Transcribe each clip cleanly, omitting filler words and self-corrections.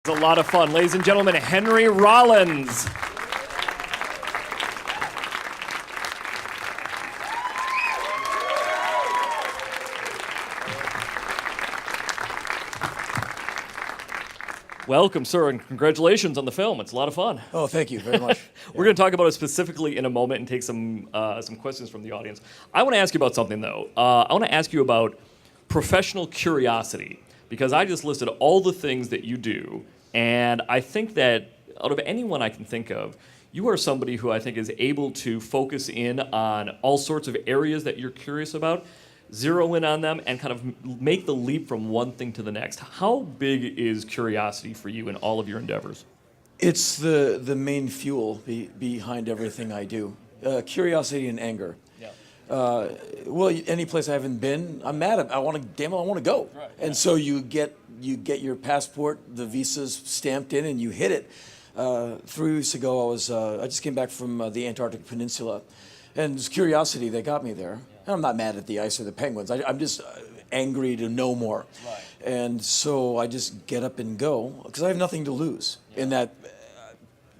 It's a lot of fun. Ladies and gentlemen, Henry Rollins. Welcome, sir, and congratulations on the film. It's a lot of fun. Oh, thank you very much. We're going to talk about it specifically in a moment and take some questions from the audience. I want to ask you about something, though. I want to ask you about professional curiosity, because I just listed all the things that you do, and I think that out of anyone I can think of, you are somebody who I think is able to focus in on all sorts of areas that you're curious about, zero in on them, and kind of make the leap from one thing to the next. How big is curiosity for you in all of your endeavors? It's the main fuel behind everything I do. Curiosity and anger. Yeah. Well, any place I haven't been, I'm mad at. I want to go. Right, and yeah. so you get your passport, the visa's stamped in, and you hit it. 3 weeks ago, I just came back from the Antarctic Peninsula, and it's curiosity that got me there. And I'm not mad at the ice or the penguins. I'm just angry to know more. Right. And so I just get up and go because I have nothing to lose. Yeah. In that,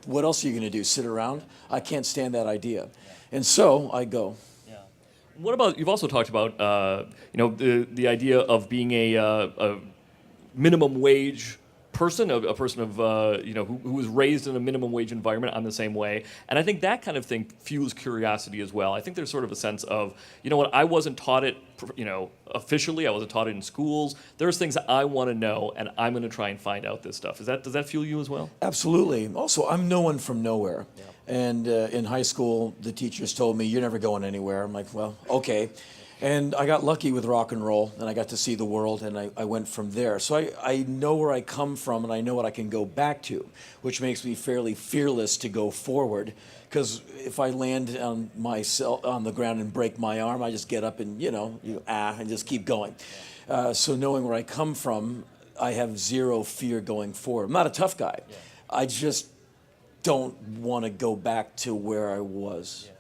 what else are you going to do? Sit around? I can't stand that idea. Yeah. And so I go. Yeah. What about, you've also talked about the idea of being a minimum wage person, a person of who was raised in a minimum wage environment. I'm the same way, and I think that kind of thing fuels curiosity as well. I think there's sort of a sense of, you know what, I wasn't taught it, officially. I wasn't taught it in schools. There's things that I want to know, and I'm going to try and find out this stuff. Does that fuel you as well? Absolutely. Also, I'm no one from nowhere. Yeah. And in high school, the teachers told me, "You're never going anywhere." I'm like, well, okay. And I got lucky with rock and roll, and I got to see the world, and I went from there. So I know where I come from, and I know what I can go back to, which makes me fairly fearless to go forward. Because if I land on the ground and break my arm, I just get up and, and just keep going. So knowing where I come from, I have zero fear going forward. I'm not a tough guy. Yeah. I just don't want to go back to where I was. Yeah.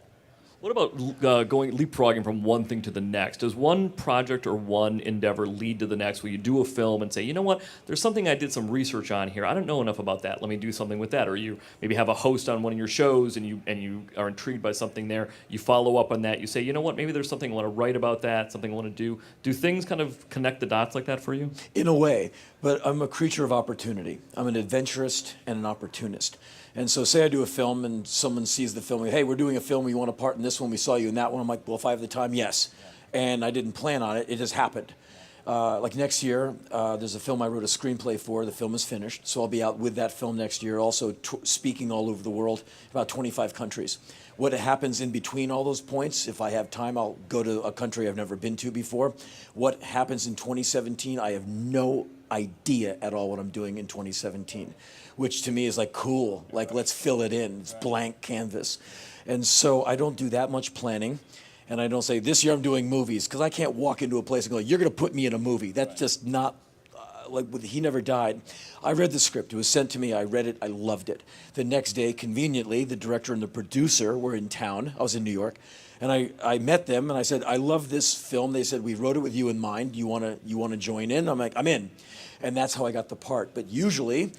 What about leapfrogging from one thing to the next? Does one project or one endeavor lead to the next, where you do a film and say, you know what, there's something I did some research on here. I don't know enough about that. Let me do something with that. Or you maybe have a host on one of your shows and you are intrigued by something there. You follow up on that. You say, you know what, maybe there's something I want to write about that, something I want to do. Do things kind of connect the dots like that for you? In a way, but I'm a creature of opportunity. I'm an adventurist and an opportunist. And so say I do a film and someone sees the film, hey, we're doing a film, we want a part in this one, we saw you in that one. I'm like, well, if I have the time, yes. Yeah. And I didn't plan on it, it just happened. Like next year, there's a film I wrote a screenplay for, the film is finished, so I'll be out with that film next year, also speaking all over the world, about 25 countries. What happens in between all those points, if I have time, I'll go to a country I've never been to before. What happens in 2017, I have no idea at all what I'm doing in 2017, which to me is like cool, like let's fill it in, it's blank canvas. And so I don't do that much planning, and I don't say this year I'm doing movies, because I can't walk into a place and go, you're going to put me in a movie. That's just not, like He Never Died. I read the script, it was sent to me, I read it, I loved it. The next day, conveniently, the director and the producer were in town, I was in New York, and I met them and I said, I love this film. They said, we wrote it with you in mind, you want to join in? I'm like, I'm in. And that's how I got the part. But usually,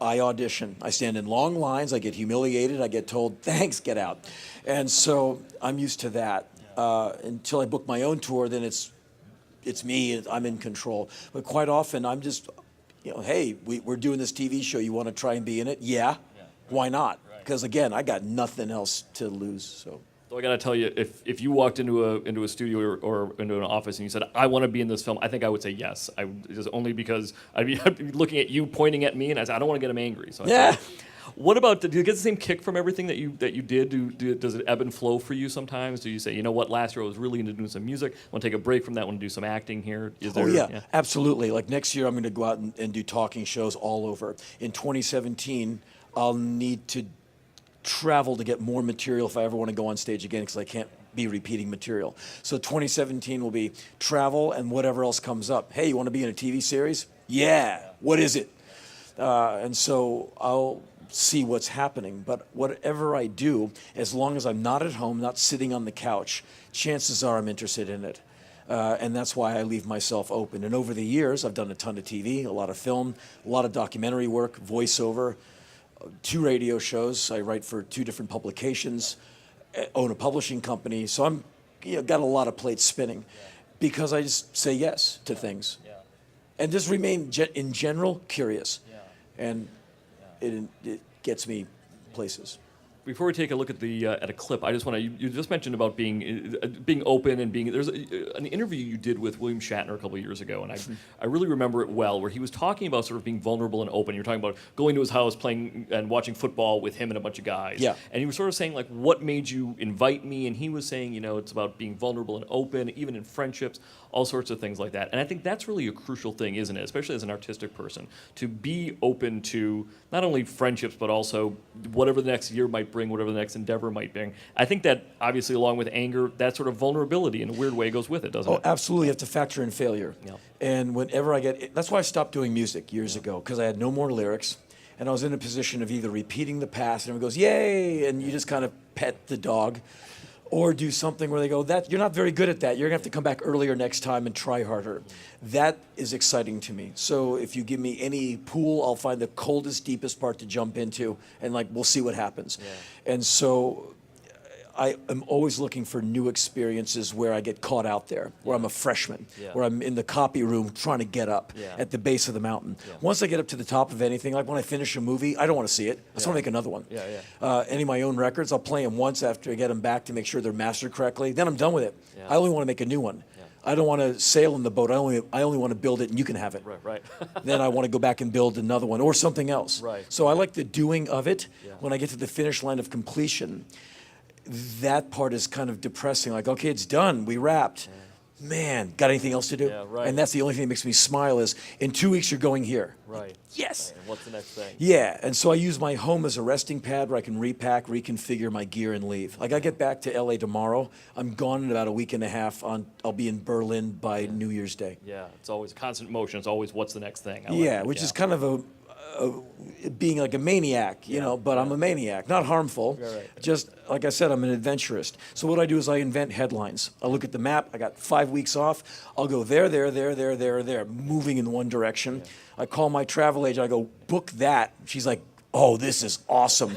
I audition. I stand in long lines. I get humiliated. I get told, thanks, get out. And so I'm used to that. Until I book my own tour, then it's me. I'm in control. But quite often, I'm just, hey, we're doing this TV show. You want to try and be in it? Yeah. Why not? Because, again, I got nothing else to lose. So I got to tell you, if you walked into a studio or into an office and you said, I want to be in this film, I think I would say yes. Just only because I'd be looking at you, pointing at me, and I said, I don't want to get him angry. So yeah. What about, do you get the same kick from everything that you did? Does it ebb and flow for you sometimes? Do you say, you know what, last year I was really into doing some music, I want to take a break from that, I want to do some acting here? Yeah, absolutely. Like next year I'm going to go out and do talking shows all over. In 2017, I'll need to travel to get more material if I ever want to go on stage again, because I can't be repeating material. So 2017 will be travel and whatever else comes up. Hey, you want to be in a TV series? Yeah. What is it? And so I'll see what's happening. But whatever I do, as long as I'm not at home, not sitting on the couch, chances are I'm interested in it. And that's why I leave myself open. And over the years, I've done a ton of TV, a lot of film, a lot of documentary work, voiceover, 2 radio shows. I write for 2 different publications, own a publishing company. So I'm got a lot of plates spinning because I just say yes to things. And just remain, in general, curious. And it gets me places. Before we take a look at a clip, I just want to. You just mentioned about being open and being. There's an interview you did with William Shatner a couple of years ago, and I really remember it well, where he was talking about sort of being vulnerable and open. You're talking about going to his house, playing and watching football with him and a bunch of guys. Yeah. And he was sort of saying like, what made you invite me? And he was saying, it's about being vulnerable and open, even in friendships, all sorts of things like that. And I think that's really a crucial thing, isn't it? Especially as an artistic person, to be open to not only friendships but also whatever the next year might bring, whatever the next endeavor might bring. I think that obviously, along with anger, that sort of vulnerability in a weird way goes with it, doesn't it? Oh, absolutely. You have to factor in failure. Yeah. And whenever that's why I stopped doing music years ago, because I had no more lyrics. And I was in a position of either repeating the past, and everyone goes, yay, and you just kind of pet the dog, or do something where they go, that you're not very good at that. You're going to have to come back earlier next time and try harder. That is exciting to me. So if you give me any pool, I'll find the coldest, deepest part to jump into, and we'll see what happens. And so I am always looking for new experiences where I get caught out there, where I'm a freshman, where I'm in the copy room trying to get up at the base of the mountain. Once I get up to the top of anything, like when I finish a movie, I don't want to see it. I just want to make another one. Any of my own records, I'll play them once after I get them back to make sure they're mastered correctly. Then I'm done with it. I only want to make a new one. I don't want to sail in the boat. I only want to build it, and you can have it. Right. Then I want to go back and build another one or something else. So I like the doing of it. When I get to the finish line of completion, that part is kind of depressing. Like, okay, it's done. We wrapped. Man, got anything else to do? And that's the only thing that makes me smile is, in 2 weeks, you're going here. Yes. And what's the next thing? Yeah, and so I use my home as a resting pad where I can repack, reconfigure my gear, and leave. Like, I get back to LA tomorrow. I'm gone in about a week and a half. I'll be in Berlin by New Year's Day. Yeah, it's always constant motion. It's always what's the next thing. Which is kind of being like a maniac, but I'm a maniac, not harmful. Just like I said, I'm an adventurist. So what I do is I invent headlines. I look at the map. I got 5 weeks off. I'll go there, moving in one direction. I call my travel agent. I go, book that. She's like, oh, this is awesome.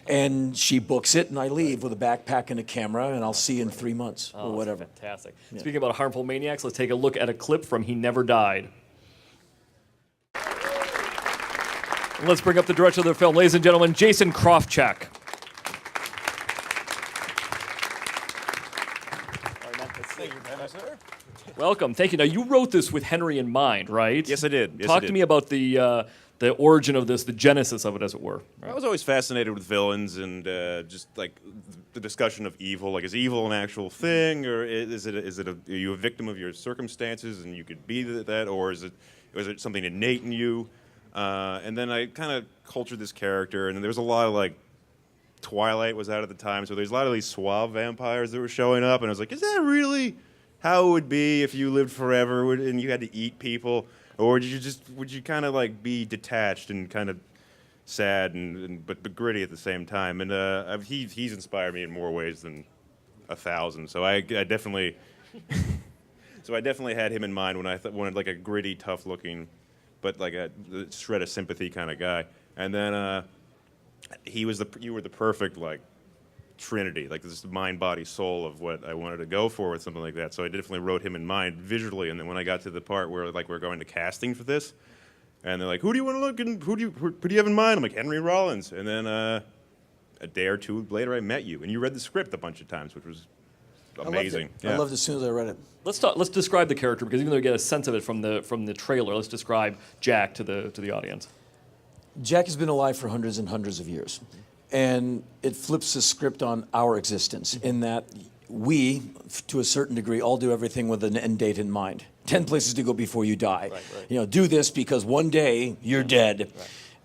And she books it, and I leave with a backpack and a camera, and I'll see you in 3 months or whatever. Fantastic. Speaking about harmful maniacs, let's take a look at a clip from He Never Died. Let's bring up the director of the film, ladies and gentlemen, Jason Krofchak. Welcome. Thank you. Now, you wrote this with Henry in mind, right? Yes, I did. Talk to me about the origin of this, the genesis of it, as it were. I was always fascinated with villains and just like the discussion of evil. Like, is evil an actual thing, or are you a victim of your circumstances and you could be that, or is it something innate in you? And then I kind of cultured this character, and there was a lot of Twilight was out at the time, so there's a lot of these suave vampires that were showing up, and I was like, is that really how it would be if you lived forever and you had to eat people, or would you kind of be detached and kind of sad but gritty at the same time? And he's inspired me in more ways than 1,000. So I definitely had him in mind when I wanted a gritty, tough looking, but a shred of sympathy kind of guy. And then you were the perfect trinity, this mind, body, soul of what I wanted to go for with something like that. So I definitely wrote him in mind visually. And then when I got to the part where we're going to casting for this, and they're like, who do you want to look and who do you have in mind? I'm like, Henry Rollins. And then a day or two later, I met you, and you read the script a bunch of times, which was amazing. I loved it as soon as I read it. Let's describe the character, because even though you get a sense of it from the trailer, let's describe Jack to the audience. Jack has been alive for hundreds and hundreds of years, and it flips the script on our existence in that we, to a certain degree, all do everything with an end date in mind. 10 places to go before you die. Do this because one day you're dead.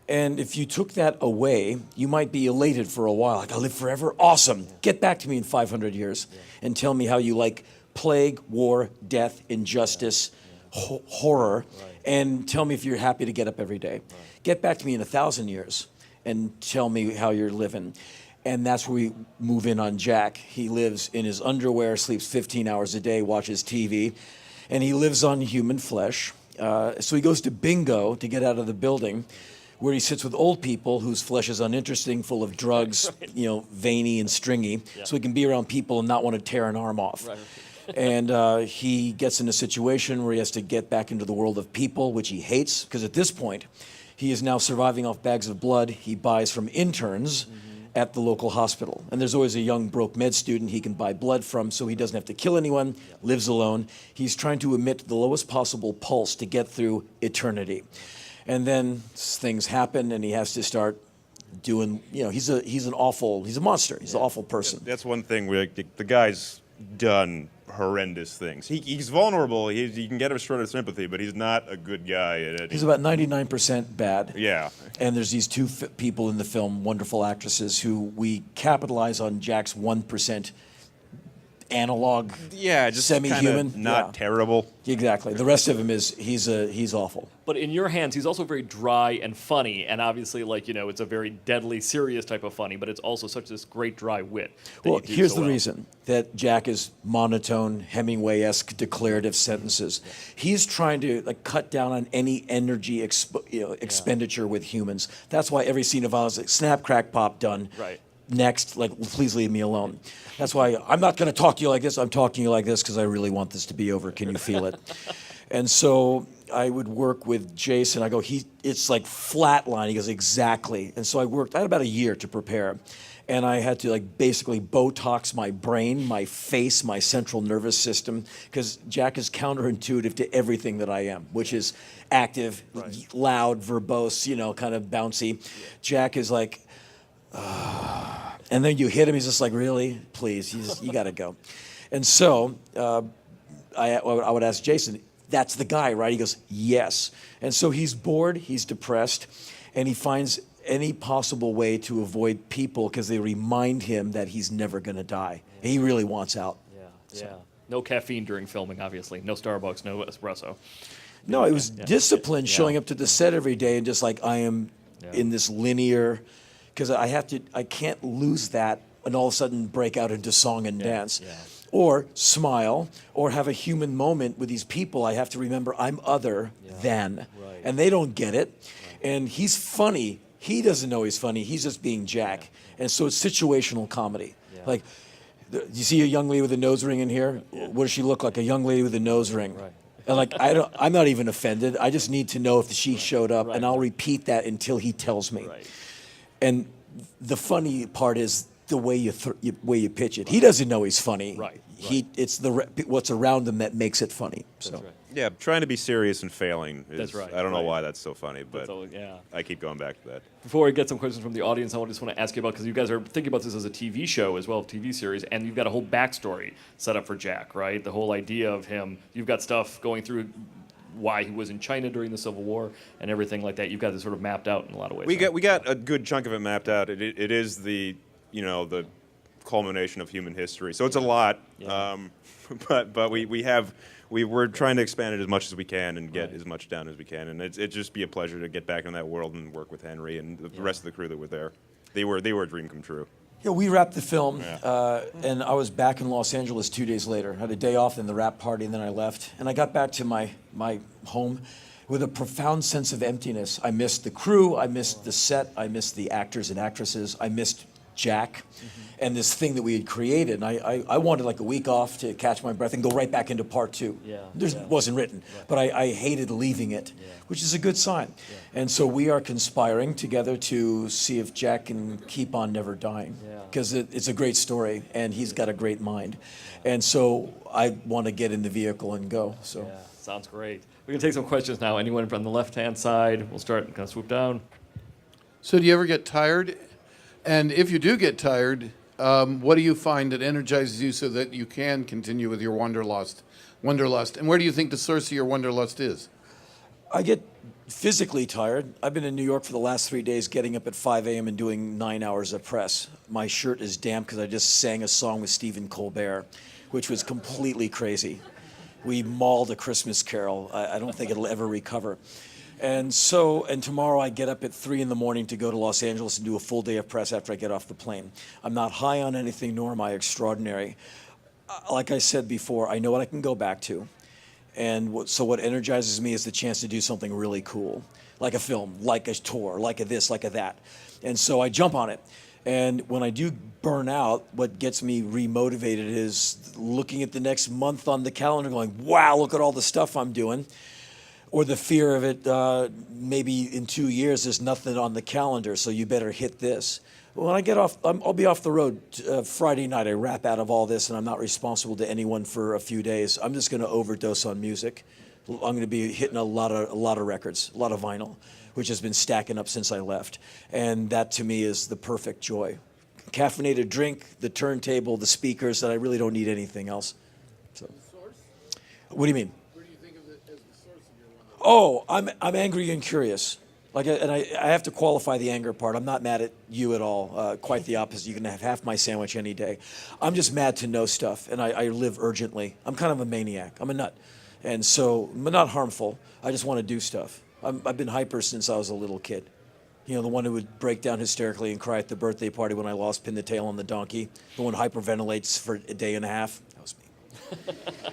And if you took that away, you might be elated for a while. I live forever? Awesome. Get back to me in 500 years and tell me how you like plague, war, death, injustice, horror, and tell me if you're happy to get up every day. Get back to me in 1,000 years and tell me how you're living. And that's where we move in on Jack. He lives in his underwear, sleeps 15 hours a day, watches TV, and he lives on human flesh. So he goes to bingo to get out of the building, where he sits with old people whose flesh is uninteresting, full of drugs, veiny and stringy, so he can be around people and not want to tear an arm off. Right. And he gets in a situation where he has to get back into the world of people, which he hates, because at this point, he is now surviving off bags of blood he buys from interns at the local hospital. And there's always a young broke med student he can buy blood from, so he doesn't have to kill anyone, lives alone. He's trying to emit the lowest possible pulse to get through eternity. And then things happen, and he has to start doing, he's a monster. He's an awful person. That's one thing. The guy's done horrendous things. He's vulnerable. He can get a shred of sympathy, but he's not a good guy at it. He's about 99% bad. Yeah. And there's these two people in the film, wonderful actresses, who we capitalize on Jack's 1% analog, just semi-human, not terrible. Exactly. The rest of him he's awful. But in your hands, he's also very dry and funny, and obviously, it's a very deadly, serious type of funny. But it's also such this great dry wit. Well, here's the reason that Jack is monotone, Hemingway-esque declarative sentences. He's trying to cut down on any energy expenditure with humans. That's why every scene of violence, snap, crack, pop, done. Right. Next, please leave me alone. That's why I'm not going to talk to you like this. I'm talking to you like this because I really want this to be over. Can you feel it? And so I would work with Jason. I go, it's like flatline. He goes, exactly. And so I had about a year to prepare. And I had to basically Botox my brain, my face, my central nervous system, because Jack is counterintuitive to everything that I am, which is active, loud, verbose, kind of bouncy. Yeah. Jack is like, and then you hit him, he's just like, really? Please, you got to go. And so I would ask Jason, that's the guy, right? He goes, yes. And so he's bored, he's depressed, and he finds any possible way to avoid people because they remind him that he's never going to die. Yeah. He really wants out. Yeah. No caffeine during filming, obviously. No Starbucks, no espresso. No, it was discipline showing up to the set every day and just I am in this linear... Because I can't lose that and all of a sudden break out into song and dance. Yeah. Or smile, or have a human moment with these people. I have to remember I'm other than. Right. And they don't get it. Right. And he's funny. He doesn't know he's funny. He's just being Jack. Yeah. And so it's situational comedy. Yeah. You see a young lady with a nose ring in here? Yeah. What does she look like? A young lady with a nose ring. Right. And I'm not even offended. I just need to know if she showed up, and I'll repeat that until he tells me. Right. And the funny part is the way you pitch it. He doesn't know he's funny. Right. It's what's around him that makes it funny. That's right. Yeah, trying to be serious and failing. That's right. I don't know why that's so funny, but yeah. I keep going back to that. Before we get some questions from the audience, I just want to ask you about, because you guys are thinking about this as a TV show as well, a TV series, and you've got a whole backstory set up for Jack, right? The whole idea of him. You've got stuff going through why he was in China during the Civil War and everything like that. You've got this sort of mapped out in a lot of ways. We got a good chunk of it mapped out. It is the the culmination of human history. So it's a lot, but we're trying to expand it as much as we can and get as much down as we can. And it'd just be a pleasure to get back in that world and work with Henry and the rest of the crew that were there. They were a dream come true. Yeah, we wrapped the film, and I was back in Los Angeles 2 days later. I had a day off in the wrap party, and then I left. And I got back to my home with a profound sense of emptiness. I missed the crew, I missed the set, I missed the actors and actresses, I missed Jack, and this thing that we had created. And I wanted a week off to catch my breath and go right back into part two. It wasn't written, but I hated leaving it, which is a good sign. And so we are conspiring together to see if Jack can keep on never dying, because it's a great story, and he's got a great mind. And so I want to get in the vehicle and go. So sounds great. We can take some questions now. Anyone from the left-hand side? We'll start and kind of swoop down. So do you ever get tired? And if you do get tired, what do you find that energizes you so that you can continue with your wanderlust? And where do you think the source of your wanderlust is? I get physically tired. I've been in New York for the last 3 days, getting up at 5 a.m. and doing 9 hours of press. My shirt is damp because I just sang a song with Stephen Colbert, which was completely crazy. We mauled A Christmas Carol. I don't think it'll ever recover. And tomorrow I get up at 3 in the morning to go to Los Angeles and do a full day of press after I get off the plane. I'm not high on anything, nor am I extraordinary. Like I said before, I know what I can go back to. And so what energizes me is the chance to do something really cool, like a film, like a tour, like a this, like a that. And so I jump on it. And when I do burn out, what gets me remotivated is looking at the next month on the calendar going, wow, look at all the stuff I'm doing. Or the fear of it, maybe in 2 years, there's nothing on the calendar, so you better hit this. When I get off, I'll be off the road Friday night. I wrap out of all this, and I'm not responsible to anyone for a few days. I'm just going to overdose on music. I'm going to be hitting a lot of records, a lot of vinyl, which has been stacking up since I left. And that, to me, is the perfect joy. Caffeinated drink, the turntable, the speakers, that I really don't need anything else. So, what do you mean? Oh, I'm angry and curious. I have to qualify the anger part. I'm not mad at you at all. Quite the opposite. You can have half my sandwich any day. I'm just mad to know stuff, and I live urgently. I'm kind of a maniac. I'm a nut. And so, but not harmful. I just want to do stuff. I've been hyper since I was a little kid. You know, the one who would break down hysterically and cry at the birthday party when I lost pin the tail on the donkey. The one who hyperventilates for a day and a half. That was me.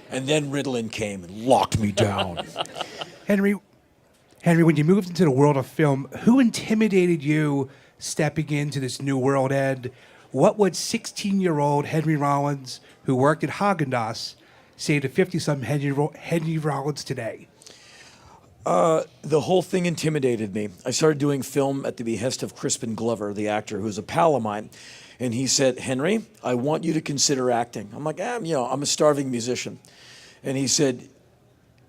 And then Ritalin came and locked me down. Henry, when you moved into the world of film, who intimidated you stepping into this new world? And what would 16-year-old Henry Rollins, who worked at Haagen-Dazs, say to 50-something Henry Rollins today? The whole thing intimidated me. I started doing film at the behest of Crispin Glover, the actor, who's a pal of mine. And he said, Henry, I want you to consider acting. I'm like, I'm a starving musician. And he said,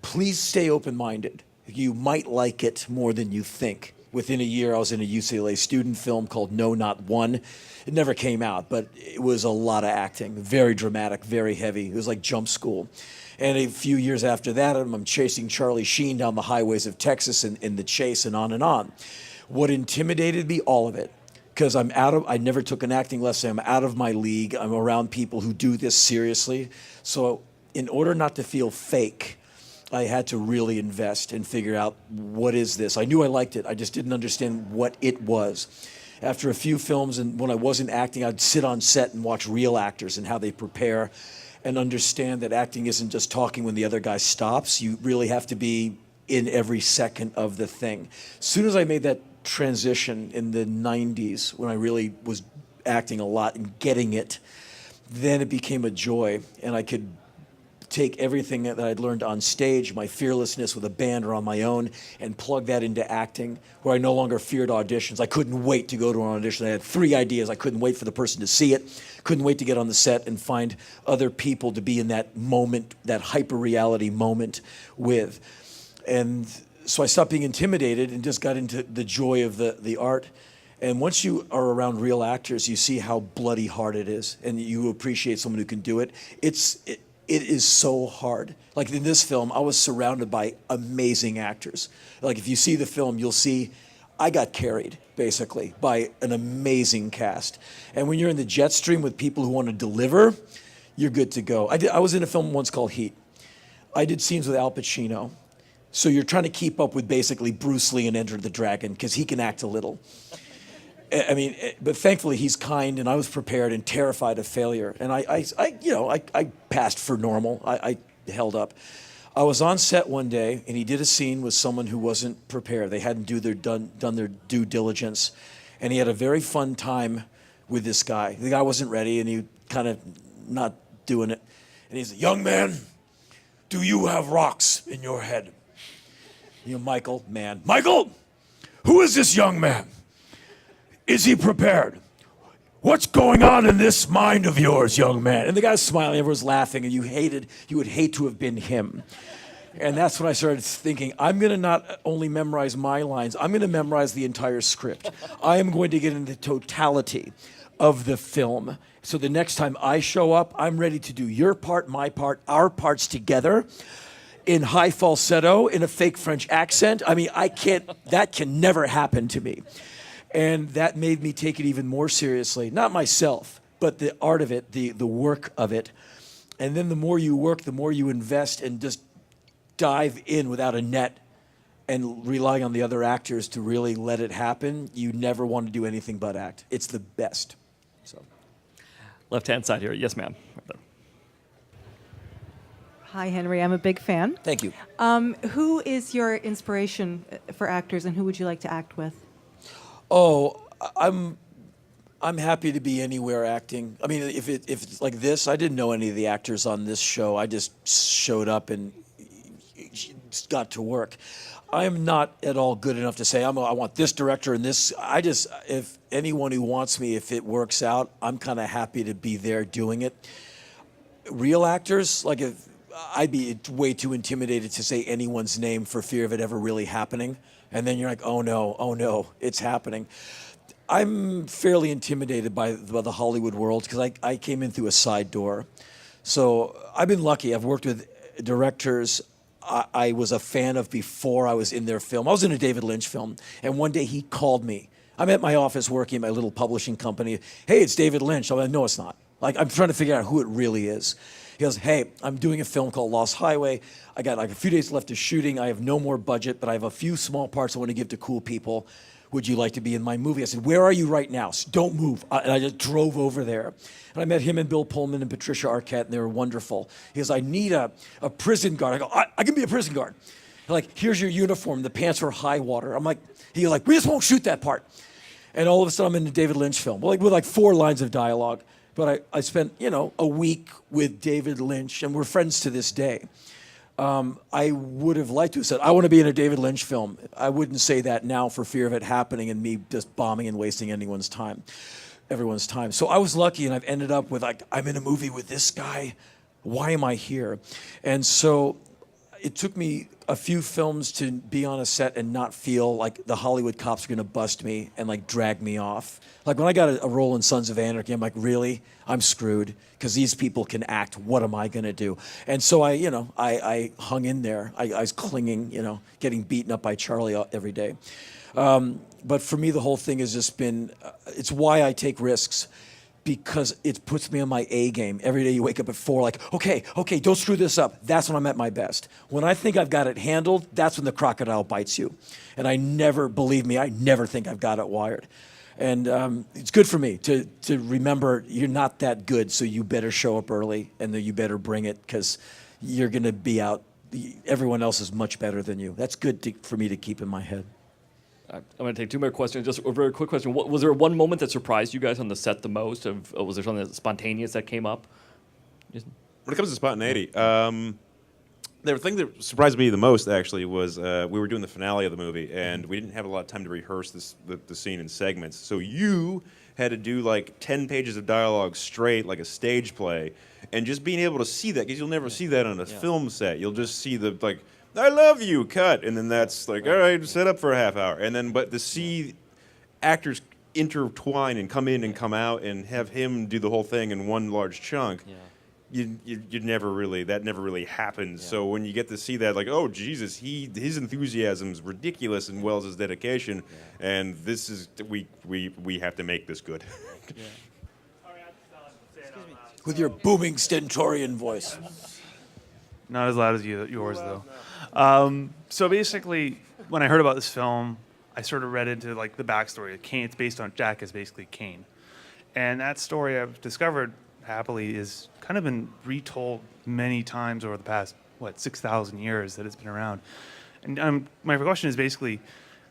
please stay open-minded. You might like it more than you think. Within a year, I was in a UCLA student film called No, Not One. It never came out, but it was a lot of acting, very dramatic, very heavy. It was like jump school. And a few years after that, I'm chasing Charlie Sheen down the highways of Texas in The Chase and on and on. What intimidated me? All of it. Because I never took an acting lesson. I'm out of my league. I'm around people who do this seriously. So in order not to feel fake, I had to really invest and figure out, what is this? I knew I liked it. I just didn't understand what it was. After a few films, and when I wasn't acting, I'd sit on set and watch real actors and how they prepare and understand that acting isn't just talking when the other guy stops. You really have to be in every second of the thing. As soon as I made that transition in the 90s, when I really was acting a lot and getting it, then it became a joy, and I could take everything that I'd learned on stage, my fearlessness with a band or on my own, and plug that into acting, where I no longer feared auditions. I couldn't wait to go to an audition. I had 3 ideas. I couldn't wait for the person to see it. Couldn't wait to get on the set and find other people to be in that moment, that hyper-reality moment with. And so I stopped being intimidated and just got into the joy of the art. And once you are around real actors, you see how bloody hard it is, and you appreciate someone who can do it. It is so hard. Like in this film, I was surrounded by amazing actors. Like if you see the film, you'll see I got carried, basically, by an amazing cast. And when you're in the jet stream with people who want to deliver, you're good to go. I was in a film once called Heat. I did scenes with Al Pacino. So you're trying to keep up with basically Bruce Lee and Enter the Dragon, because he can act a little. I mean, but thankfully he's kind, and I was prepared and terrified of failure. And I passed for normal. I held up. I was on set one day, and he did a scene with someone who wasn't prepared. They hadn't done their due diligence, and he had a very fun time with this guy. The guy wasn't ready, and he kind of not doing it. And he's a young man. Do you have rocks in your head? Michael, who is this young man? Is he prepared? What's going on in this mind of yours, young man? And the guy's smiling, everyone's laughing, and you would hate to have been him. And that's when I started thinking, I'm going to not only memorize my lines, I'm going to memorize the entire script. I am going to get into the totality of the film. So the next time I show up, I'm ready to do your part, my part, our parts together, in high falsetto, in a fake French accent. I mean, that can never happen to me. And that made me take it even more seriously. Not myself, but the art of it, the work of it. And then the more you work, the more you invest and just dive in without a net. and relying on the other actors to really let it happen, you never want to do anything but act. It's the best. So. Left-hand side here. Yes, ma'am. Right there. Hi, Henry. I'm a big fan. Thank you. Who is your inspiration for actors, and who would you like to act with? Oh, I'm happy to be anywhere acting. I mean, if it's like this, I didn't know any of the actors on this show. I just showed up and got to work. I'm not at all good enough to say I want this director and this. If anyone who wants me, if it works out, I'm kind of happy to be there doing it. Real actors, like I'd be way too intimidated to say anyone's name for fear of it ever really happening. And then you're like, oh no, it's happening. I'm fairly intimidated by the Hollywood world because I came in through a side door. So I've been lucky. I've worked with directors I was a fan of before I was in their film. I was in a David Lynch film, and one day he called me. I'm at my office working at my little publishing company. Hey, it's David Lynch. I'm like, no, it's not. Like, I'm trying to figure out who it really is. He goes, hey, I'm doing a film called Lost Highway. I got like a few days left of shooting. I have no more budget, but I have a few small parts I want to give to cool people. Would you like to be in my movie? I said, where are you right now? Don't move. And I just drove over there. And I met him and Bill Pullman and Patricia Arquette, and they were wonderful. He goes, I need a prison guard. I go, I can be a prison guard. They're like, here's your uniform. The pants are high water. I'm like, he goes like, we just won't shoot that part. And all of a sudden, I'm in a David Lynch film, with 4 lines of dialogue. But I spent, a week with David Lynch, and we're friends to this day. I would have liked to have said, I want to be in a David Lynch film. I wouldn't say that now for fear of it happening and me just bombing and wasting everyone's time. So I was lucky, and I've ended up with, I'm in a movie with this guy. Why am I here? And so it took me a few films to be on a set and not feel like the Hollywood cops are going to bust me and drag me off. Like when I got a role in Sons of Anarchy, I'm like, really? I'm screwed because these people can act. What am I going to do? And so I hung in there. I was clinging, getting beaten up by Charlie every day. But for me, the whole thing has just been, it's why I take risks. Because it puts me on my A game. Every day you wake up at 4, okay, don't screw this up. That's when I'm at my best. When I think I've got it handled, that's when the crocodile bites you. And I never think I've got it wired. And it's good for me to remember you're not that good, so you better show up early and then you better bring it because you're going to be out. Everyone else is much better than you. That's good for me to keep in my head. I'm going to take 2 more questions. Just a very quick question. Was there one moment that surprised you guys on the set the most? Was there something spontaneous that came up? When it comes to spontaneity, the thing that surprised me the most, actually, was we were doing the finale of the movie, and we didn't have a lot of time to rehearse the scene in segments. So you had to do 10 pages of dialogue straight, like a stage play, and just being able to see that, because you'll never see that on a film set. You'll just see the, I love you, cut, and then that's all right, set up for a half hour. And then, but to see actors intertwine and come in and come out and have him do the whole thing in one large chunk, you never really, that never really happens. So when you get to see that, oh Jesus, his enthusiasm is ridiculous as well as his dedication, and this is we have to make this good. With your booming stentorian voice. Not as loud as yours, though. So basically, when I heard about this film, I sort of read into the backstory. Kane, it's based on Jack is basically Kane, and that story I've discovered happily is kind of been retold many times over the past 6,000 years that it's been around. And my question is basically,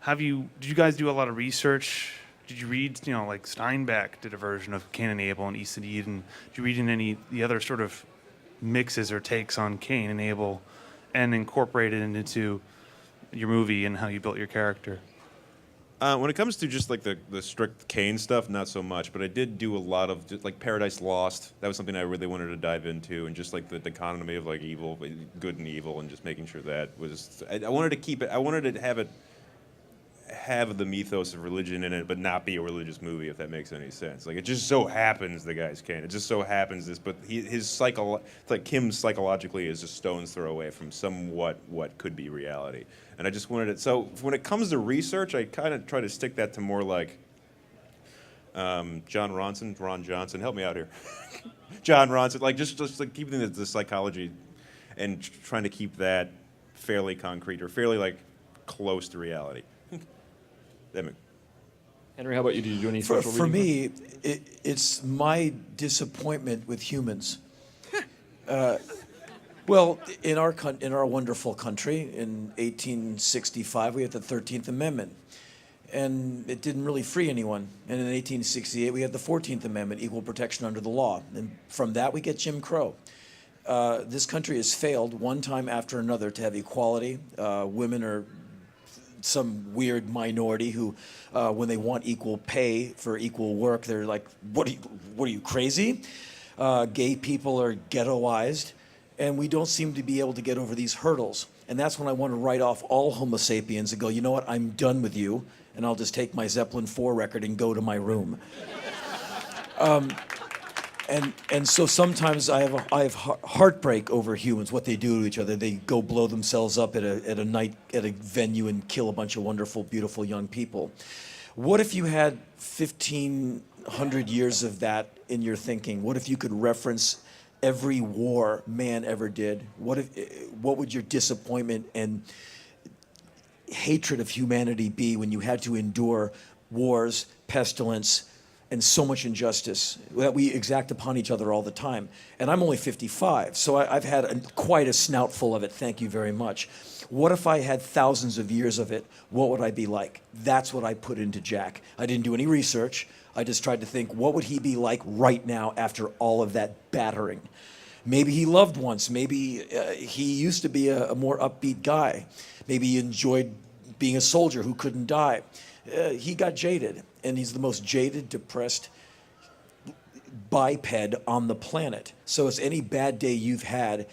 did you guys do a lot of research? Did you read, Steinbeck did a version of Cain and Abel and East and Eden? Did you read in any the other sort of mixes or takes on Cain and Abel and incorporate it into your movie and how you built your character? When it comes to just the strict Cain stuff, not so much. But I did do a lot of just, Paradise Lost. That was something I really wanted to dive into, and just the dichotomy of evil, good and evil, and just making sure that was. I wanted to keep it. I wanted to have the mythos of religion in it, but not be a religious movie, if that makes any sense. It just so happens the guy's Cain. It just so happens this, but Kim psychologically is a stone's throw away from somewhat what could be reality. And I just wanted it. So when it comes to research, I kind of try to stick that to more Ron Johnson, help me out here. John Ronson, just keeping the psychology and trying to keep that fairly concrete or fairly close to reality. Henry, how about you? Did you do any For social reading? me, it's my disappointment with humans. Well, in our wonderful country, in 1865, we had the 13th Amendment, and it didn't really free anyone. And in 1868, we had the 14th Amendment, equal protection under the law. And from that, we get Jim Crow. This country has failed one time after another to have equality. Women are some weird minority who, when they want equal pay for equal work, they're like, what are you crazy? Gay people are ghettoized, and we don't seem to be able to get over these hurdles. And that's when I want to write off all Homo sapiens and go, you know what, I'm done with you, and I'll just take my Zeppelin 4 record and go to my room. And so sometimes I have heartbreak over humans, what they do to each other. They go blow themselves up at a venue and kill a bunch of wonderful, beautiful young people. What if you had 1,500 years of that in your thinking? What if you could reference every war man ever did? What would your disappointment and hatred of humanity be when you had to endure wars, pestilence, and so much injustice that we exact upon each other all the time? And I'm only 55, so I've had quite a snoutful of it, thank you very much. What if I had thousands of years of it? What would I be like? That's what I put into Jack. I didn't do any research. I just tried to think, what would he be like right now after all of that battering? Maybe he loved once. Maybe he used to be a more upbeat guy. Maybe he enjoyed being a soldier who couldn't die. He got jaded, and he's the most jaded, depressed biped on the planet. So it's any bad day you've had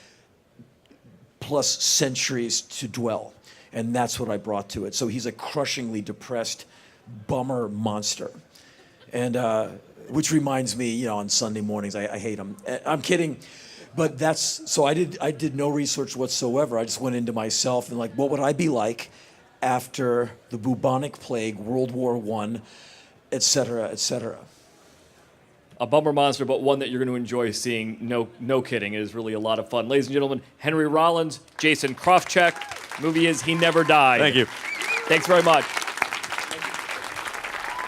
plus centuries to dwell. And that's what I brought to it. So he's a crushingly depressed bummer monster. And which reminds me, on Sunday mornings, I hate him. I'm kidding. But so I did no research whatsoever. I just went into myself and like, what would I be like after the bubonic plague, World War I, et cetera, et cetera. A bummer monster, but one that you're going to enjoy seeing. No kidding. It is really a lot of fun. Ladies and gentlemen, Henry Rollins, Jason Krofcheck. Movie is He Never Died. Thank you. Thanks very much.